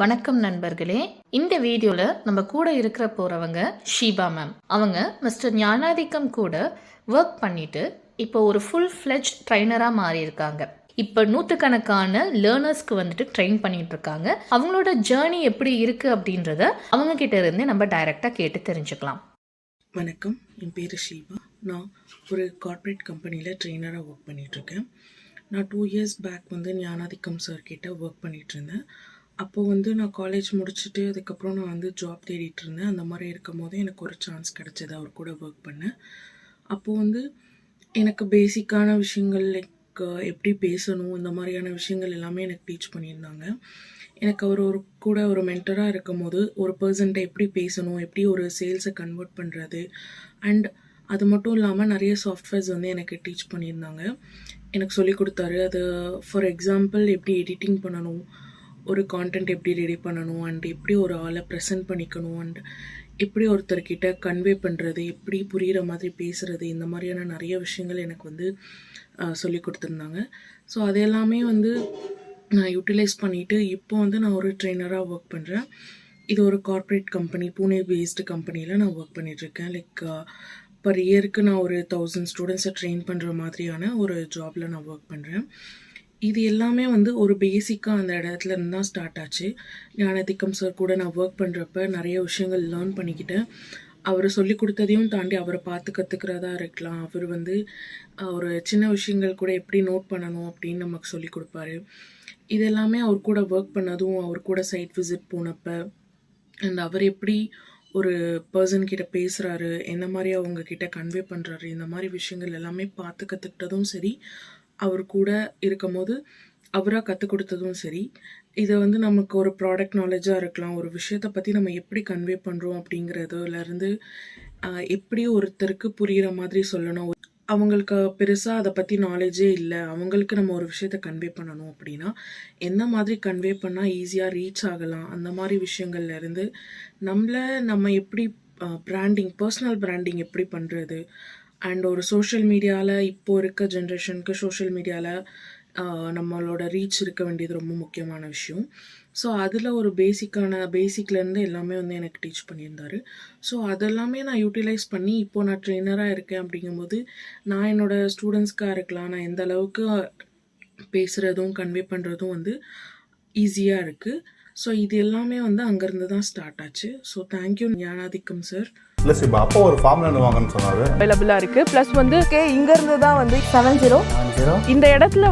வணக்கம் நண்பர்களே. இந்த வீடியோல நம்ம கூட இருக்கிற போறவங்க ஷீபா மேம். அவங்க மிஸ்டர் ஞானாதிக்கம் கூட ஒர்க் பண்ணிட்டு இப்போ ஒரு ஃபுல் ஃப்ளெஜ் ட்ரைனரா மாறி இருக்காங்க. இப்போ நூற்றுக்கணக்கான லேர்னர்ஸ்க்கு வந்துட்டு ட்ரெயின் பண்ணிட்டு இருக்காங்க. அவங்களோட ஜேர்னி எப்படி இருக்கு அப்படின்றத அவங்க கிட்ட இருந்து நம்ம டைரக்டா கேட்டு தெரிஞ்சுக்கலாம். வணக்கம், என் பேர் ஷீபா. நான் ஒரு கார்ப்பரேட் கம்பெனியில் ட்ரெயினராக ஒர்க் பண்ணிகிட்ருக்கேன். நான் 2 இயர்ஸ் பேக் ஞானாதிக்கம் சார் கிட்ட ஒர்க் பண்ணிகிட்டு இருந்தேன். அப்போது நான் காலேஜ் முடிச்சுட்டு அதுக்கப்புறம் நான் ஜாப் தேடிட்டு இருந்தேன். அந்த மாதிரி இருக்கும் போது எனக்கு ஒரு சான்ஸ் கிடச்சிது அவர் கூட ஒர்க் பண்ணேன். அப்போது எனக்கு பேசிக்கான விஷயங்கள் லைக் எப்படி பேசணும், இந்த மாதிரியான விஷயங்கள் எல்லாமே எனக்கு டீச் பண்ணியிருந்தாங்க. எனக்கு அவர் கூட ஒரு மென்டராக இருக்கும் போது ஒரு பர்சன்ட்டை எப்படி பேசணும், எப்படி ஒரு சேல்ஸை கன்வெர்ட் பண்ணுறது, அண்ட் அது மட்டும் இல்லாமல் நிறைய சாஃப்ட்வேர்ஸ் எனக்கு டீச் பண்ணியிருந்தாங்க. எனக்கு சொல்லிக் கொடுத்தாரு. அது ஃபார் எக்ஸாம்பிள் எப்படி எடிட்டிங் பண்ணணும், ஒரு கான்டென்ட் எப்படி ரெடி பண்ணணும், அண்ட் எப்படி ஒரு ஆளை ப்ரெசென்ட் பண்ணிக்கணும், அண்ட் எப்படி ஒருத்தர்கிட்ட கன்வே பண்ணுறது, எப்படி புரிகிற மாதிரி பேசுகிறது, இந்த மாதிரியான நிறைய விஷயங்கள் எனக்கு சொல்லி கொடுத்துருந்தாங்க. ஸோ அது எல்லாமே நான் யூட்டிலைஸ் பண்ணிவிட்டு இப்போ நான் ஒரு ட்ரெயினராக ஒர்க் பண்ணுறேன். இது ஒரு கார்ப்பரேட் கம்பெனி, பூனே பேஸ்டு கம்பெனியில் நான் ஒர்க் பண்ணிகிட்ருக்கேன். லைக் பர் இயருக்கு நான் ஒரு 1000 ஸ்டூடெண்ட்ஸை ட்ரெயின் பண்ணுற மாதிரியான ஒரு ஜாபில் நான் ஒர்க் பண்ணுறேன். இது எல்லாமே ஒரு பேசிக்காக அந்த இடத்துல இருந்து தான் ஸ்டார்ட் ஆச்சு. ஞானாதிக்கம் சார் கூட நான் ஒர்க் பண்ணுறப்ப நிறைய விஷயங்கள் லேர்ன் பண்ணிக்கிட்டேன். அவர் சொல்லி கொடுத்ததையும் தாண்டி அவரை பார்த்து கற்றுக்கிறதா இருக்கலாம். அவர் ஒரு சின்ன விஷயங்கள் கூட எப்படி நோட் பண்ணணும் அப்படின்னு நமக்கு சொல்லி கொடுப்பாரு. இது எல்லாமே அவர் கூட ஒர்க் பண்ணதும், அவர் கூட சைட் விசிட் போனப்போ, அண்ட் அவர் எப்படி ஒரு பர்சன் கிட்ட பேசுகிறாரு, என்ன மாதிரி அவங்க கிட்ட கன்வே பண்ணுறாரு, இந்த மாதிரி விஷயங்கள் எல்லாமே பார்த்து கற்றுக்கிட்டதும் சரி, அவர் கூட இருக்கும் போது அவராக கற்றுக் கொடுத்ததும் சரி. இதை நமக்கு ஒரு ப்ராடக்ட் நாலேஜாக இருக்கலாம், ஒரு விஷயத்தை பற்றி நம்ம எப்படி கன்வே பண்ணுறோம் அப்படிங்கிறதுலேருந்து எப்படி ஒருத்தருக்கு புரிகிற மாதிரி சொல்லணும், அவங்களுக்கு பெருசாக அதை பற்றி நாலேஜே இல்லை, அவங்களுக்கு நம்ம ஒரு விஷயத்த கன்வே பண்ணணும் அப்படின்னா எந்த மாதிரி கன்வே பண்ணால் ஈஸியாக ரீச் ஆகலாம், அந்த மாதிரி விஷயங்கள்லேருந்து நம்ம எப்படி பிராண்டிங், பர்சனல் பிராண்டிங் எப்படி பண்ணுறது, அண்ட் ஒரு சோஷியல் மீடியாவில் இப்போ இருக்க ஜென்ரேஷனுக்கு சோஷியல் மீடியாவில் நம்மளோட ரீச் இருக்க வேண்டியது ரொம்ப முக்கியமான விஷயம். ஸோ அதில் ஒரு பேசிக்லேருந்து எல்லாமே எனக்கு டீச் பண்ணியிருந்தார். ஸோ அதெல்லாமே நான் யூட்டிலைஸ் பண்ணி இப்போது நான் ட்ரெயினராக இருக்கேன். அப்படிங்கும்போது நான் என்னோடய ஸ்டூடெண்ட்ஸ்க்காக இருக்கலாம், நான் எந்த அளவுக்கு பேசுகிறதும் கன்வே பண்ணுறதும் ஈஸியாக இருக்குது. ஸோ இது எல்லாமே அங்கேருந்து தான் ஸ்டார்ட் ஆச்சு. So thank you Gnanathikkam sir. Plus இப்போ அப்போ ஒரு ஃபார்ம் லேண்ட் வாங்கன்னு சொன்னார், அவைலபிளாக இருக்குது. ப்ளஸ் இங்கேருந்து தான் 70 இந்த இடத்துல